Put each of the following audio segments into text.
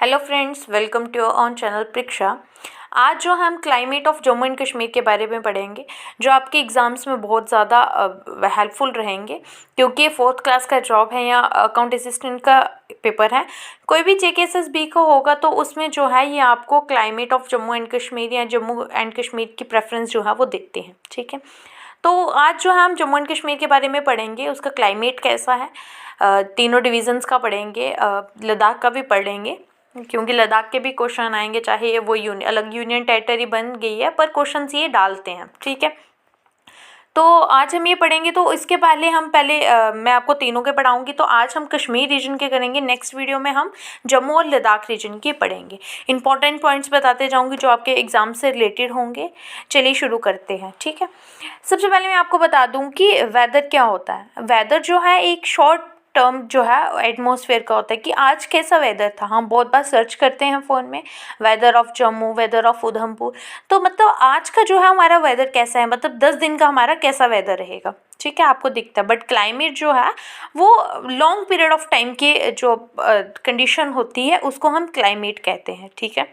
Hello friends, welcome to your own channel Pariksha. आज जो हम climate of Jammu and Kashmir के बारे में पढ़ेंगे, जो आपके एग्ज़ाम्स में बहुत ज़्यादा हेल्पफुल रहेंगे, क्योंकि ये 4th क्लास का जॉब है या अकाउंट असिस्टेंट का पेपर है। कोई भी JKSSB का होगा तो उसमें जो है ये आपको climate of Jammu and Kashmir या जम्मू एंड कश्मीर की प्रेफरेंस जो है वो देखते हैं। ठीक है, तो आज जो है हम जम्मू एंड कश्मीर के बारे में पढ़ेंगे, उसका क्लाइमेट कैसा है, तीनों डिवीज़न्स का पढ़ेंगे, लद्दाख का भी पढ़ लेंगे क्योंकि लद्दाख के भी क्वेश्चन आएंगे, चाहे वो अलग यूनियन टेरिटरी बन गई है पर क्वेश्चंस ये डालते हैं। ठीक है, तो आज हम ये पढ़ेंगे। तो इसके पहले मैं आपको तीनों के पढ़ाऊंगी। तो आज हम कश्मीर रीजन के करेंगे, नेक्स्ट वीडियो में हम जम्मू और लद्दाख रीजन के पढ़ेंगे। इंपॉर्टेंट पॉइंट्स बताते जाऊंगी जो आपके एग्जाम से रिलेटेड होंगे। चलिए शुरू करते हैं। ठीक है, सबसे पहले मैं आपको बता दूं कि वेदर क्या होता है। वेदर जो है एक शॉर्ट टर्म जो है एटमॉस्फेयर का होता है कि आज कैसा वेदर था। हम बहुत बार सर्च करते हैं फ़ोन में, weather of Jammu, weather of Udhampur. तो मतलब आज का जो है हमारा वेदर कैसा है, मतलब 10 दिन का हमारा कैसा वेदर रहेगा। ठीक है, आपको दिखता है। बट क्लाइमेट जो है वो लॉन्ग पीरियड ऑफ टाइम के जो कंडीशन होती है उसको हम क्लाइमेट कहते हैं। ठीक है,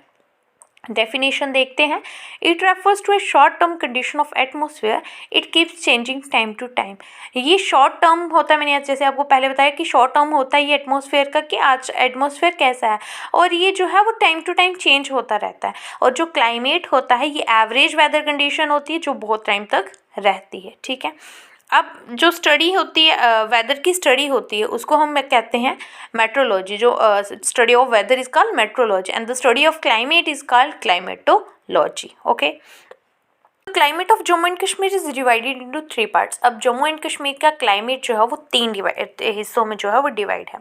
डेफिनेशन देखते हैं। It refers to a short term condition of atmosphere, it keeps changing time to time. ये शॉर्ट टर्म होता है, मैंने जैसे आपको पहले बताया कि शॉर्ट टर्म होता है ये एटमॉस्फेयर का, कि आज एटमॉस्फेयर कैसा है, और ये जो है वो टाइम टू टाइम चेंज होता रहता है। और जो क्लाइमेट होता है ये एवरेज वेदर कंडीशन होती है जो बहुत टाइम तक रहती है। ठीक है, अब जो स्टडी होती है, वेदर की स्टडी होती है, उसको हम कहते हैं मेट्रोलॉजी। जो study of weather is called meteorology and the study of climate is called climatology. Okay, climate of Jammu and Kashmir is divided into 3 parts. अब जम्मू एंड कश्मीर का क्लाइमेट जो है वो 3 हिस्सों में जो है वो डिवाइड है।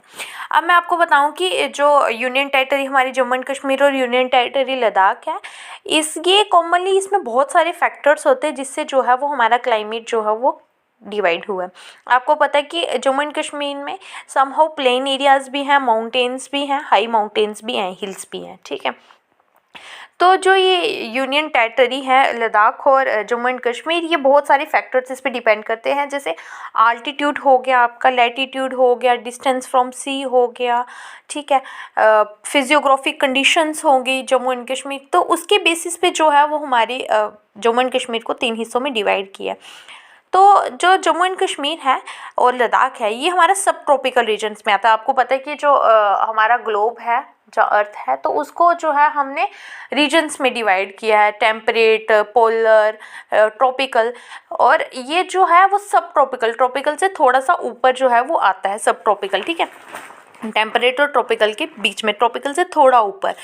अब मैं आपको बताऊं कि जो यूनियन टेरिटरी हमारी जम्मू एंड कश्मीर और यूनियन टेरिटरी लद्दाख है, ये कॉमनली इसमें बहुत सारे फैक्टर्स होते हैं जिससे जो है वो हमारा क्लाइमेट जो है वो डिवाइड हुआ है। आपको पता है कि जम्मू एंड कश्मीर में समहाउ प्लेन एरियाज भी हैं, माउंटेन्स भी हैं, हाई माउंटेन्स भी हैं, हिल्स भी हैं। ठीक है, तो जो ये यूनियन टेरिटरी है लद्दाख और जम्मू एंड कश्मीर, ये बहुत सारे फैक्टर्स इस पे डिपेंड करते हैं। जैसे आल्टीट्यूड हो गया, आपका लैटीट्यूड हो गया, डिस्टेंस फ्रॉम सी हो गया। ठीक है, फिजियोग्राफिक कंडीशंस होंगी जम्मू एंड कश्मीर। तो उसके बेसिस पे जो है वो हमारी जम्मू एंड कश्मीर को 3 हिस्सों में डिवाइड किया। तो जो जम्मू एंड कश्मीर है और लद्दाख है ये हमारा सब ट्रॉपिकल रीजन्स में आता है। आपको पता है कि जो हमारा ग्लोब है, जो अर्थ है, तो उसको जो है हमने रीजन्स में डिवाइड किया है, टेम्परेट, पोलर, ट्रॉपिकल। और ये जो है वो सब ट्रॉपिकल से थोड़ा सा ऊपर जो है वो आता है सब ट्रॉपिकल। ठीक है, टेम्परेट और ट्रॉपिकल के बीच में, ट्रॉपिकल से थोड़ा ऊपर।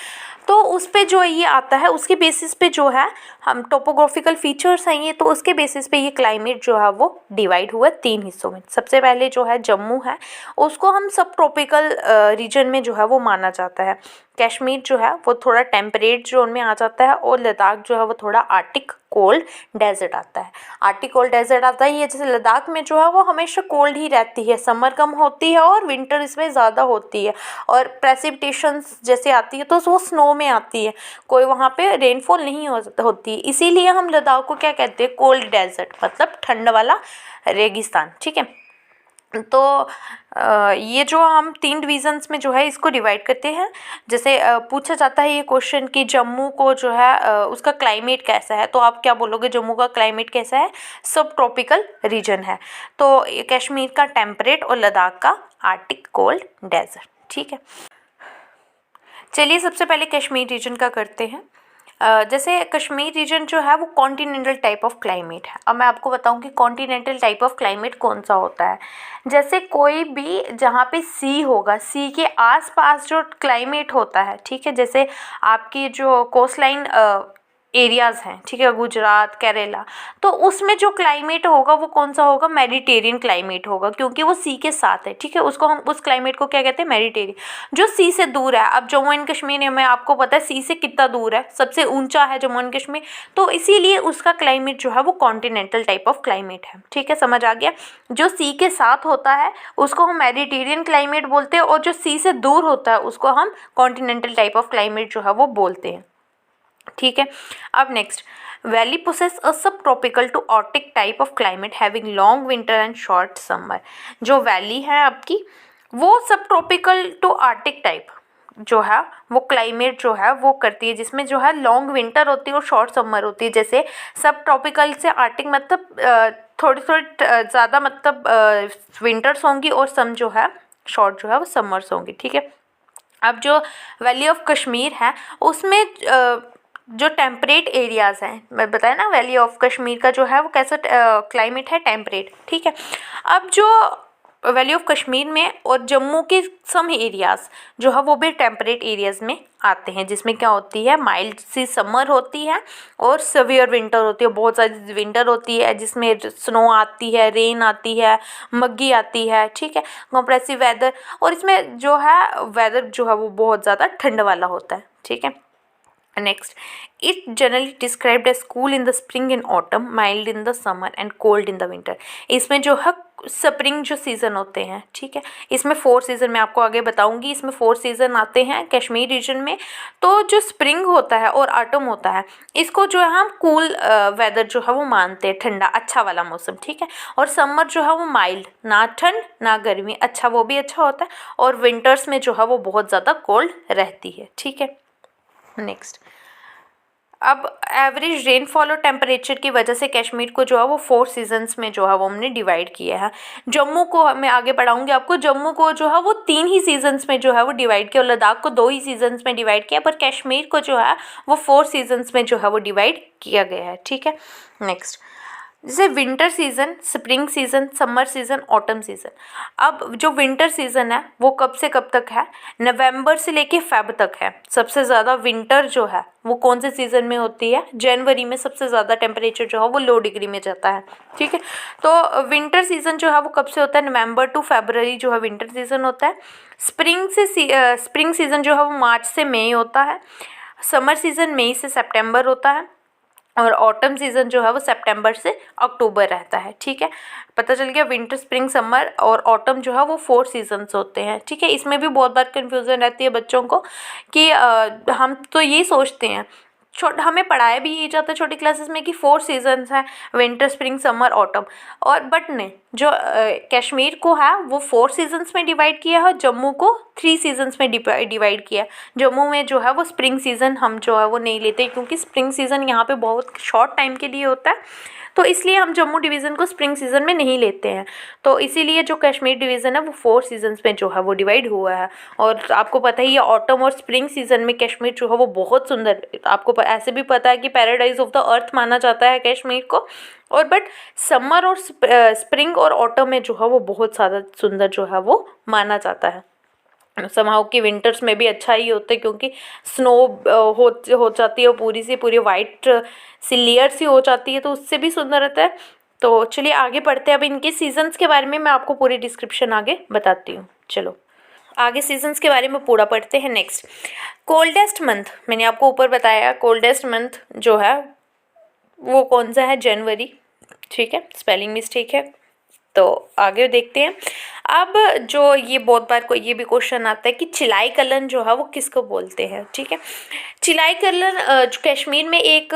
तो उस पे जो ये आता है उसके बेसिस पे जो है हम टोपोग्राफिकल फीचर्स हैं ये, तो उसके बेसिस पे ये क्लाइमेट जो है वो डिवाइड हुआ 3 हिस्सों में। सबसे पहले जो है जम्मू है, उसको हम सब ट्रॉपिकल रीजन में जो है वो माना जाता है। कश्मीर जो है वो थोड़ा टेम्परेट जोन में आ जाता है, और लद्दाख जो है वो थोड़ा आर्टिक कोल्ड डेजर्ट आता है। आर्टिक कोल्ड डेजर्ट आता है ये, जैसे लद्दाख में जो है वो हमेशा कोल्ड ही रहती है, समर कम होती है और विंटर इसमें ज़्यादा होती है, और प्रेसिपिटेशंस जैसे आती है तो वो स्नो में आती है, कोई वहाँ पे रेनफॉल नहीं होती है। इसीलिए हम लद्दाख को क्या कहते हैं, कोल्ड डेजर्ट, मतलब ठंड वाला रेगिस्तान। ठीक है, तो ये जो हम 3 डिवीजन्स में जो है इसको डिवाइड करते हैं। जैसे पूछा जाता है ये क्वेश्चन कि जम्मू को जो है उसका क्लाइमेट कैसा है, तो आप क्या बोलोगे, जम्मू का क्लाइमेट कैसा है, सब ट्रॉपिकल रीजन है। तो कश्मीर का टेम्परेट और लद्दाख का आर्टिक कोल्ड डेजर्ट। ठीक है, चलिए सबसे पहले कश्मीर रीजन का करते हैं। जैसे कश्मीर रीजन जो है वो कॉन्टिनेंटल टाइप ऑफ क्लाइमेट है। अब मैं आपको बताऊं कि कॉन्टिनेंटल टाइप ऑफ क्लाइमेट कौन सा होता है। जैसे कोई भी जहाँ पे सी होगा, सी के आसपास जो क्लाइमेट होता है, ठीक है, जैसे आपकी जो कोस्ट लाइन एरियाज़ हैं, ठीक है, गुजरात, केरला, तो उसमें जो क्लाइमेट होगा वो कौन सा होगा, मेडिटेरियन क्लाइमेट होगा, क्योंकि वो सी के साथ है। ठीक है, उसको हम उस क्लाइमेट को क्या कहते हैं, मेडिटेरियन। जो सी से दूर है, अब जम्मू एंड कश्मीर में आपको पता है सी से कितना दूर है, सबसे ऊंचा है जम्मू एंड कश्मीर, तो इसीलिए उसका क्लाइमेट जो है वो कॉन्टिनेंटल टाइप ऑफ क्लाइमेट है। ठीक है, समझ आ गया। जो सी के साथ होता है उसको हम मेडिटेरियन क्लाइमेट बोलते हैं, और जो सी से दूर होता है उसको हम कॉन्टिनेंटल टाइप ऑफ क्लाइमेट जो है वो बोलते हैं। ठीक है, अब next, valley possess a sub tropical to arctic type of climate having long winter and short summer. जो वैली है आपकी वो सब ट्रॉपिकल टू आर्टिक टाइप जो है वो क्लाइमेट जो है वो करती है, जिसमें जो है लॉन्ग विंटर होती है और शॉर्ट समर होती है। जैसे सब ट्रॉपिकल से आर्टिक मतलब थोड़ी थोड़ी ज़्यादा मतलब विंटर्स होंगी और सम जो है शॉर्ट जो है वो समर्स होंगी, ठीक है। अब जो वैली ऑफ कश्मीर है उसमें जो टेम्परेट एरियाज़ हैं, मैं बताया ना वैली ऑफ कश्मीर का जो है वो कैसा क्लाइमेट है, टेम्परेट, ठीक है। अब जो वैली ऑफ कश्मीर में और जम्मू के सम एरियाज़ जो है वो भी टेम्परेट एरियाज़ में आते हैं, जिसमें क्या होती है, माइल्ड सी समर होती है और सवियर विंटर होती है, बहुत सारी विंटर होती है जिसमें स्नो आती है, रेन आती है, मग्गी आती है, ठीक है, कंप्रेसिव वेदर, और इसमें जो है वेदर जो है वो बहुत ज़्यादा ठंड वाला होता है, ठीक है। Next, it generally described as cool in the spring and autumn, mild in the summer and cold in the winter. इसमें जो है स्प्रिंग जो सीज़न होते हैं, ठीक है, इसमें 4 सीज़न मैं आपको आगे बताऊंगी। इसमें 4 सीज़न आते हैं कश्मीर रीजन में। तो जो स्प्रिंग होता है और ऑटम होता है, इसको जो है हम कूल वेदर जो है वो मानते हैं, ठंडा अच्छा वाला मौसम, ठीक है। और समर जो है वो माइल्ड, ना ठंड ना गर्मी, अच्छा वो भी अच्छा होता है। और विंटर्स में जो है वो बहुत ज़्यादा कोल्ड रहती है, ठीक है। नेक्स्ट, अब एवरेज रेनफॉल और टेम्परेचर की वजह से कश्मीर को जो है वो 4 सीजन्स में जो है वो हमने डिवाइड किया है। जम्मू को मैं आगे पढ़ाऊंगी आपको, जम्मू को जो है वो 3 ही सीजन्स में जो है वो डिवाइड किया और लद्दाख को 2 ही सीजन्स में डिवाइड किया, पर कश्मीर को जो है वो 4 सीजन्स में जो है वो डिवाइड किया गया है, ठीक है। नेक्स्ट, जैसे winter season, spring season, summer season, autumn season. अब जो विंटर सीज़न है वो कब से कब तक है, नवंबर से लेके फेब तक है। सबसे ज़्यादा विंटर जो है वो कौन से सीज़न में होती है, जनवरी में सबसे ज़्यादा टेम्परेचर जो है वो लो डिग्री में जाता है, ठीक है। तो विंटर सीज़न जो है वो कब से होता है, नवंबर टू फरवरी जो है विंटर सीज़न होता है। स्प्रिंग सीज़न जो है वो मार्च से मई होता है। समर सीज़न मई से सितंबर होता है और ऑटम सीज़न जो है वो सितंबर से अक्टूबर रहता है, ठीक है। पता चल गया, विंटर, स्प्रिंग, समर और ऑटम जो है वो 4 सीजन्स होते हैं, ठीक है। इसमें भी बहुत बार कन्फ्यूज़न रहती है बच्चों को कि हम तो ये सोचते हैं, हमें पढ़ाया भी यही जाता है छोटी क्लासेस में कि 4 सीजन्स हैं, विंटर, स्प्रिंग, समर, ऑटम, और बट नहीं, जो कश्मीर को है वो 4 सीजन्स में डिवाइड किया है और जम्मू को 3 सीजन्स में डिवाइड किया है। जम्मू में जो है वो स्प्रिंग सीज़न हम जो है वो नहीं लेते, क्योंकि स्प्रिंग सीज़न यहाँ पे बहुत शॉर्ट टाइम के लिए होता है, तो इसलिए हम जम्मू डिवीज़न को स्प्रिंग सीज़न में नहीं लेते हैं। तो इसीलिए जो कश्मीर डिवीज़न है वो 4 सीजन्स में जो है वो डिवाइड हुआ है। और आपको पता ही है, ऑटम और स्प्रिंग सीज़न में कश्मीर जो है वो बहुत सुंदर, आपको ऐसे भी पता है कि पैराडाइज ऑफ द अर्थ माना जाता है कश्मीर को। और बट समर और स्प्रिंग और ऑटम में जो है वो बहुत ज़्यादा सुंदर जो है वो माना जाता है। समहाउ की विंटर्स में भी अच्छा ही होता है, क्योंकि स्नो हो जाती है, पूरी सी पूरी वाइट सी लेयर सी हो जाती है, तो उससे भी सुंदर रहता है। तो चलिए आगे पढ़ते हैं। अब इनके सीजन्स के बारे में मैं आपको पूरी डिस्क्रिप्शन आगे बताती हूँ। चलो आगे सीजन्स के बारे में पूरा पढ़ते हैं। नेक्स्ट, कोल्डेस्ट मंथ, मैंने आपको ऊपर बताया कोल्डेस्ट मंथ जो है वो कौन सा है, जनवरी, ठीक है, स्पेलिंग मिस्टेक है। तो आगे देखते हैं। अब जो ये बहुत बार को ये भी क्वेश्चन आता है कि चिलाई कलन जो है वो किसको बोलते हैं, ठीक है। चिलाई कलन कश्मीर में एक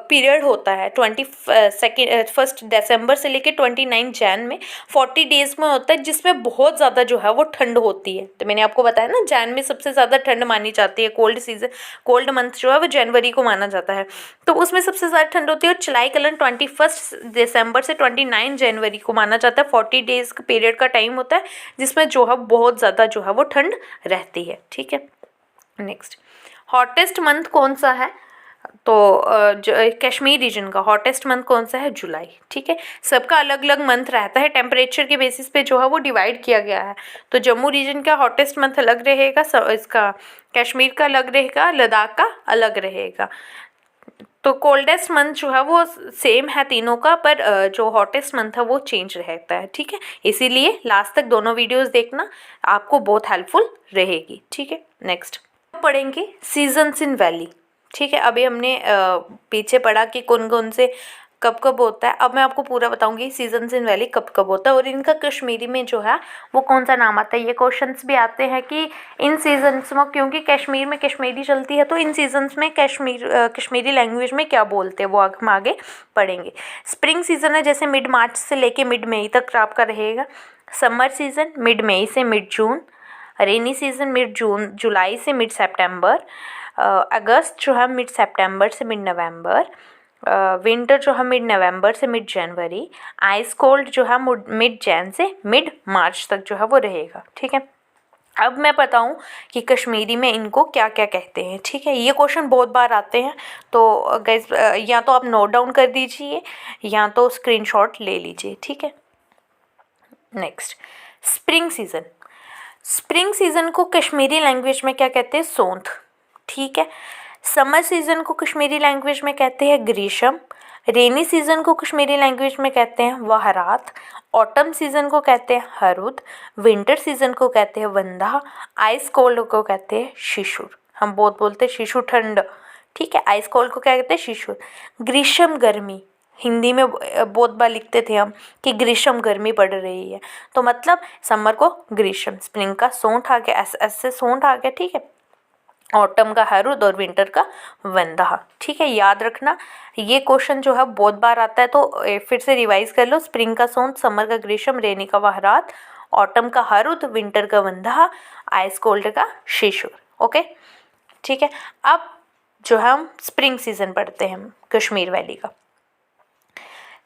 पीरियड होता है 1 दिसंबर से लेके 29 जैन में 40 डेज में होता है, जिसमें बहुत ज़्यादा जो है वो ठंड होती है। तो मैंने आपको बताया ना, जैन में सबसे ज़्यादा ठंड मानी जाती है, कोल्ड मंथ जो है वो जनवरी को माना जाता है, तो उसमें सबसे ज़्यादा ठंड होती है। और चिलाई कलन 21 दिसंबर से 29 जनवरी को माना जाता है। 40 डेज का पीरियड का टाइम होता है, जिसमें जो है बहुत ज़्यादा जो है वो ठंड रहती है, ठीक है। नेक्स्ट, हॉटेस्ट मंथ कौन सा है, तो कश्मीर रीजन का हॉटेस्ट मंथ कौन सा है, जुलाई, ठीक है। सबका अलग अलग मंथ रहता है, टेम्परेचर के बेसिस पे जो है वो डिवाइड किया गया है। तो जम्मू रीजन का हॉटेस्ट मंथ अलग रहेगा, इसका कश्मीर का अलग रहेगा, लद्दाख का अलग रहेगा। तो कोल्डेस्ट मंथ जो है वो सेम है तीनों का, पर जो हॉटेस्ट मंथ है वो चेंज रहता है, ठीक है। इसीलिए लास्ट तक दोनों वीडियोस देखना, आपको बहुत हेल्पफुल रहेगी, ठीक है। नेक्स्ट पढ़ेंगे सीजन्स इन वैली, ठीक है। अभी हमने पीछे पढ़ा कि कौन कौन से कब कब होता है। अब मैं आपको पूरा बताऊंगी सीजन्स इन वैली कब कब होता है और इनका कश्मीरी में जो है वो कौन सा नाम आता है। ये क्वेश्चंस भी आते हैं कि इन सीजन्स में, क्योंकि कश्मीर में कश्मीरी चलती है, तो इन सीजन्स में कश्मीरी लैंग्वेज में क्या बोलते हैं वो हम आगे पढ़ेंगे। स्प्रिंग सीजन है, जैसे मिड मार्च से लेके मिड मई तक आपका रहेगा। समर सीजन मिड मई से मिड जून। रेनी सीज़न मिड जून जुलाई से मिड सितंबर, अगस्त जो है मिड सितंबर से मिड नवंबर, विंटर जो है मिड नवंबर से मिड जनवरी, आइस कोल्ड जो है मिड जैन से मिड मार्च तक जो है वो रहेगा। ठीक है, अब मैं बताऊं कि कश्मीरी में इनको क्या क्या कहते हैं। ठीक है, ये क्वेश्चन बहुत बार आते हैं, तो गाइस या तो आप नोट डाउन कर दीजिए या तो स्क्रीनशॉट ले लीजिए। ठीक है, next spring season. Spring season को कश्मीरी लैंग्वेज में क्या कहते हैं? सोंठ। ठीक है, समर सीज़न को कश्मीरी लैंग्वेज में कहते हैं ग्रीष्म। रेनी सीज़न को कश्मीरी लैंग्वेज में कहते हैं वहरात। ऑटम सीज़न को कहते हैं हरुद। विंटर सीज़न को कहते हैं वंदा। आइस कोल्ड को कहते हैं शिशुर। हम बहुत बोलते हैं शिशु ठंड। ठीक है, आइस कोल्ड को क्या कहते हैं? शिशुर। ग्रीष्म गर्मी, हिंदी में बहुत बार लिखते थे हम कि ग्रीष्म गर्मी पड़ रही है, तो मतलब समर को ग्रीष्म, स्प्रिंग का सोंठ आ गया, ऐसे सोंठ आ गया। ठीक है, ऑटम का हरुद और विंटर का वंदा। ठीक है, याद रखना ये क्वेश्चन जो है बहुत बार आता है, तो फिर से रिवाइज कर लो। स्प्रिंग का सोंठ, समर का ग्रीष्म, रेनी का वहरात, ऑटम का हरुद, विंटर का वंदा, आइस कोल्ड का शिशुर। ओके, ठीक है, अब जो है हम स्प्रिंग सीजन पढ़ते हैं कश्मीर वैली का।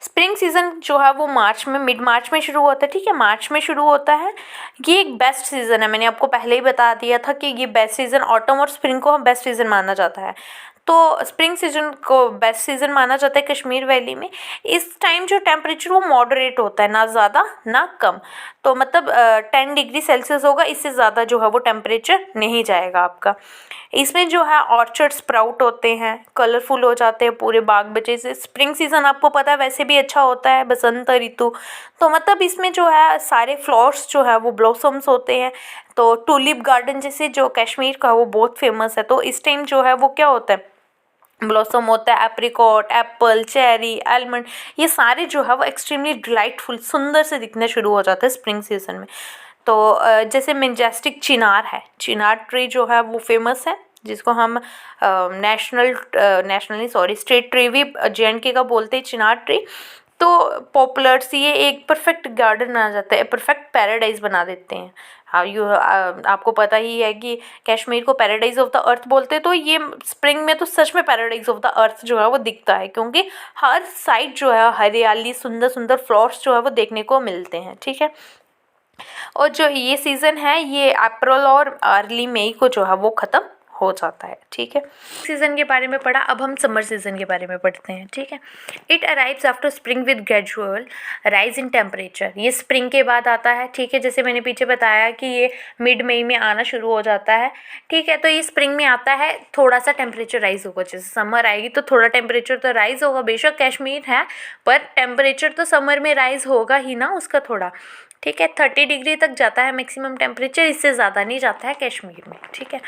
स्प्रिंग सीज़न जो है वो मार्च में, मिड मार्च में शुरू होता है। ठीक है, मार्च में शुरू होता है। ये एक बेस्ट सीज़न है, मैंने आपको पहले ही बता दिया था कि ये बेस्ट सीज़न, ऑटम और स्प्रिंग को बेस्ट सीज़न माना जाता है, तो स्प्रिंग सीजन को बेस्ट सीज़न माना जाता है कश्मीर वैली में। इस टाइम जो टेम्परेचर वो मॉडरेट होता है, ना ज़्यादा ना कम, तो मतलब 10 डिग्री सेल्सियस होगा, इससे ज़्यादा जो है वो टेम्परेचर नहीं जाएगा आपका। इसमें जो है ऑर्चर्ड स्प्राउट होते हैं, कलरफुल हो जाते हैं पूरे बाग बचे से। स्प्रिंग सीज़न आपको पता है वैसे भी अच्छा होता है, बसंत ऋतु, तो मतलब इसमें जो है सारे फ्लावर्स जो है वो ब्लॉसम्स होते हैं। तो टूलिप गार्डन जैसे जो कश्मीर का वो बहुत फेमस है, तो इस टाइम जो है वो क्या होता है, ब्लॉसम होता है। एप्रिकॉट, एप्पल, चेरी, आलमंड, ये सारे जो है वो एक्सट्रीमली डिलाइटफुल, सुंदर से दिखने शुरू हो जाते हैं स्प्रिंग सीजन में। तो जैसे मेजेस्टिक चिनार है, चिनार ट्री जो है वो फेमस है, जिसको हम स्टेट ट्री भी JNK का बोलते हैं, चिनार ट्री। तो पॉपुलर्स ये एक परफेक्ट गार्डन बना जाता है, परफेक्ट पैराडाइज बना देते हैं। हाँ, आपको पता ही है कि कश्मीर को पैराडाइज ऑफ द अर्थ बोलते हैं, तो ये स्प्रिंग में तो सच में पैराडाइज ऑफ द अर्थ जो है वो दिखता है, क्योंकि हर साइड जो है हरियाली, सुंदर सुंदर फ्लावर्स जो है वो देखने को मिलते हैं। ठीक है, और जो ये सीज़न है ये अप्रैल और अर्ली मई को जो है वो ख़त्म हो जाता है। ठीक है, सीज़न के बारे में पढ़ा, अब हम समर सीज़न के बारे में पढ़ते हैं। ठीक है, it arrives after spring with gradual rise in temperature. ये स्प्रिंग के बाद आता है। ठीक है, जैसे मैंने पीछे बताया कि ये मिड मई में आना शुरू हो जाता है। ठीक है, तो ये स्प्रिंग में आता है, थोड़ा सा टेम्परेचर राइज होगा। जैसे समर आएगी तो थोड़ा टेम्परेचर तो राइज होगा, बेशक कश्मीर है पर टेम्परेचर तो समर में राइज होगा ही ना उसका थोड़ा। ठीक है, 30 डिग्री तक जाता है मैक्सिमम टेम्परेचर, इससे ज़्यादा नहीं जाता है कश्मीर में। ठीक है,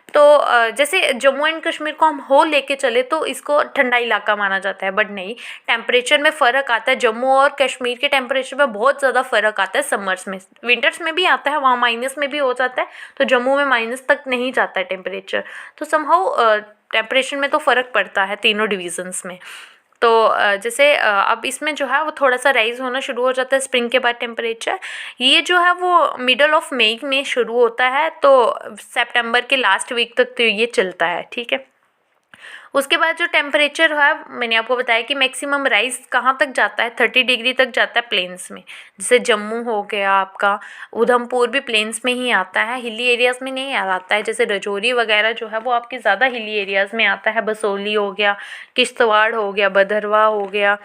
तो जैसे जम्मू एंड कश्मीर को हम हो लेके चले तो इसको ठंडा इलाका माना जाता है, बट नहीं, टेम्परेचर में फ़र्क आता है। जम्मू और कश्मीर के टेम्परेचर में बहुत ज़्यादा फ़र्क आता है। समर्स में, विंटर्स में भी आता है, वहाँ माइनस में भी हो जाता है, तो जम्मू में माइनस तक नहीं जाता है टेम्परेचर, तो समहाउ टेम्परेचर में तो फ़र्क पड़ता है तीनों डिविजन्स में। तो जैसे अब इसमें जो है वो थोड़ा सा राइज होना शुरू हो जाता है स्प्रिंग के बाद टेम्परेचर। ये जो है वो मिडल ऑफ मई में शुरू होता है, तो सितंबर के लास्ट वीक तक तो ये चलता है। ठीक है, उसके बाद जो टेम्परेचर है मैंने आपको बताया कि मैक्सिमम राइज कहाँ तक जाता है, 30 डिग्री तक जाता है प्लेन्स में। जैसे जम्मू हो गया आपका, उधमपुर भी प्लेन्स में ही आता है, हिली एरियाज़ में नहीं आता है। जैसे रजौरी वगैरह जो है वो आपके ज़्यादा हिली एरियाज़ में आता है। बसोली हो गया, किश्तवाड़ हो गया, भदरवा हो गया,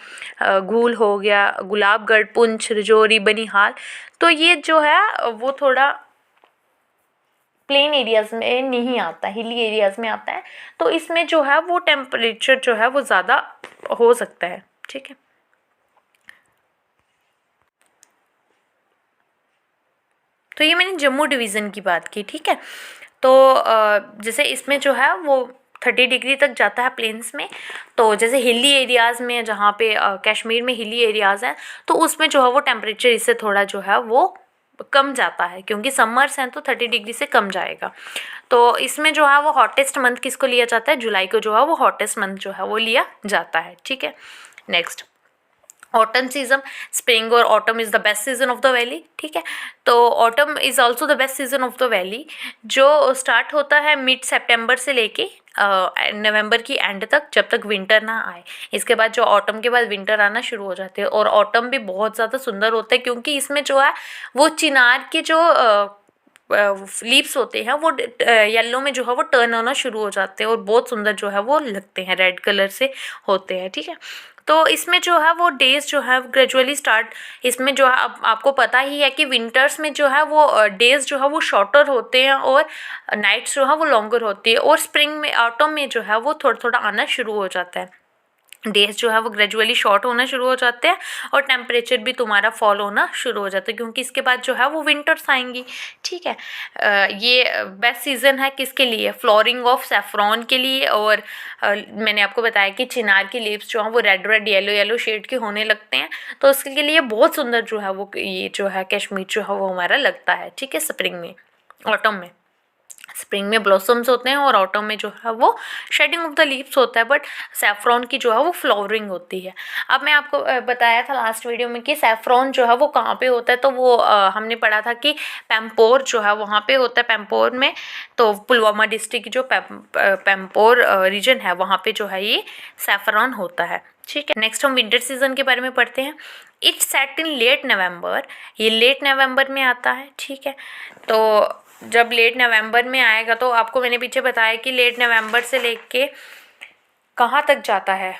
घूल हो गया, गुलाबगढ़, पुंछ, रजौरी, बनिहाल, तो ये जो है वो थोड़ा प्लेन एरियाज़ में नहीं आता, हिली एरियाज़ में आता है, तो इसमें जो है वो टेम्परेचर जो है वो ज़्यादा हो सकता है। ठीक है, तो ये मैंने जम्मू डिवीज़न की बात की। ठीक है, तो जैसे इसमें जो है वो 30 डिग्री तक जाता है प्लेन्स में। तो जैसे हिली एरियाज़ में, जहाँ पे कश्मीर में हिली एरियाज़ हैं, तो उसमें जो है वो टेम्परेचर इससे थोड़ा जो है वो कम जाता है, क्योंकि समर्स हैं तो 30 डिग्री से कम जाएगा। तो इसमें जो है वो हॉटेस्ट मंथ किसको लिया जाता है, जुलाई को जो है वो हॉटेस्ट मंथ जो है वो लिया जाता है। ठीक है, नेक्स्ट ऑटम सीजन, स्प्रिंग और autumn is the best season of the valley, ठीक है। तो autumn is also the best season of the valley, जो स्टार्ट होता है मिड सेप्टेम्बर से लेके नवंबर की एंड तक, जब तक विंटर ना आए। इसके बाद जो ऑटम के बाद विंटर आना शुरू हो जाते हैं, और ऑटम भी बहुत ज़्यादा सुंदर होता है क्योंकि इसमें जो है वो चिनार के जो लीव्स होते हैं वो येलो में जो है वो टर्न होना शुरू हो जाते हैं और बहुत सुंदर जो है वो लगते हैं, रेड कलर से होते हैं, ठीक है। तो इसमें जो है वो डेज जो है ग्रेजुअली स्टार्ट, इसमें जो है अब आपको पता ही है कि विंटर्स में जो है वो डेज जो है वो शॉर्टर होते हैं और नाइट्स जो है वो लॉन्गर होती है, और स्प्रिंग में ऑटम में जो है वो थोड़ा थोड़ा आना शुरू हो जाता है, डेज जो है वो ग्रेजुअली शॉर्ट होना शुरू हो जाते हैं और टेम्परेचर भी तुम्हारा फॉल होना शुरू हो जाता है, क्योंकि इसके बाद जो है वो विंटर्स आएंगी, ठीक है। ये बेस्ट सीज़न है किसके लिए, फ्लोरिंग ऑफ सैफरॉन के लिए, और मैंने आपको बताया कि चिनार की लीव्स जो हैं वो red red yellow yellow shade के होने लगते हैं, तो उसके लिए बहुत सुंदर जो है वो ये जो है कश्मीर जो है वो हमारा लगता है, ठीक है। स्प्रिंग में, ऑटम में, स्प्रिंग में ब्लॉसम्स होते हैं और ऑटम में जो है वो शेडिंग ऑफ द लीव्स होता है, बट सैफरॉन की जो है वो फ्लावरिंग होती है। अब मैं आपको बताया था लास्ट वीडियो में कि सैफरॉन जो है वो कहाँ पे होता है, तो वो हमने पढ़ा था कि पैम्पोर जो है वहाँ पे होता है, पैम्पोर में, तो पुलवामा डिस्ट्रिक्ट की जो पैम्पोर रीजन है वहाँ पे जो है ये सैफरॉन होता है, ठीक है। नेक्स्ट हम विंटर सीजन के बारे में पढ़ते हैं। इट्स सेट इन लेट नवंबर, ये लेट नवंबर में आता है, ठीक है। तो जब लेट नवंबर में आएगा, तो आपको मैंने पीछे बताया कि लेट नवंबर से लेके कहाँ तक जाता है,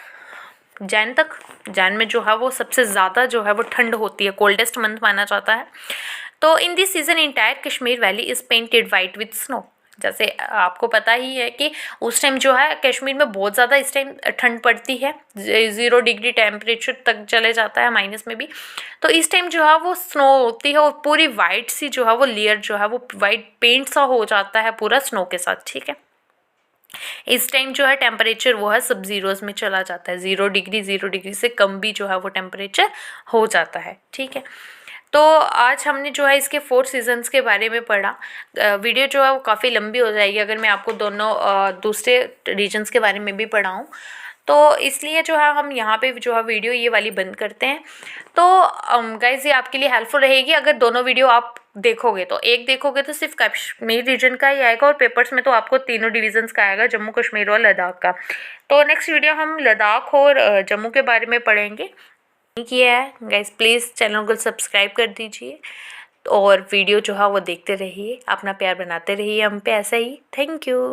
जैन तक। जैन में जो है वो सबसे ज़्यादा जो है वो ठंड होती है, कोल्डेस्ट मंथ माना जाता है। तो in this season entire Kashmir valley is painted white with snow, जैसे आपको पता ही है कि उस टाइम जो है कश्मीर में बहुत ज़्यादा इस टाइम ठंड पड़ती है, 0 डिग्री टेम्परेचर तक चले जाता है, माइनस में भी। तो इस टाइम जो है वो स्नो होती है और पूरी वाइट सी जो है वो लेयर जो है वो वाइट पेंट सा हो जाता है पूरा स्नो के साथ, ठीक है। इस टाइम जो है टेम्परेचर वो है सब जीरोज़ में चला जाता है, 0 डिग्री से कम भी जो है वो टेम्परेचर हो जाता है, ठीक है। तो आज हमने जो है इसके 4 सीजन्स के बारे में पढ़ा। वीडियो जो है वो काफ़ी लंबी हो जाएगी अगर मैं आपको दोनों दूसरे रीजन्स के बारे में भी पढ़ाऊँ, तो इसलिए जो है हम यहाँ पे जो है वीडियो ये वाली बंद करते हैं। तो गाइस ये आपके लिए हेल्पफुल रहेगी अगर दोनों वीडियो आप देखोगे, तो एक देखोगे तो सिर्फ कश्मीर रीजन का ही आएगा और पेपर्स में तो आपको तीनों डिविजन्स का आएगा, जम्मू कश्मीर और लद्दाख का। तो नेक्स्ट वीडियो हम लद्दाख और जम्मू के बारे में पढ़ेंगे। किया है गाइस, प्लीज़ चैनल को सब्सक्राइब कर दीजिए और वीडियो जो है वो देखते रहिए, अपना प्यार बनाते रहिए हम पे ऐसा ही। Thank you.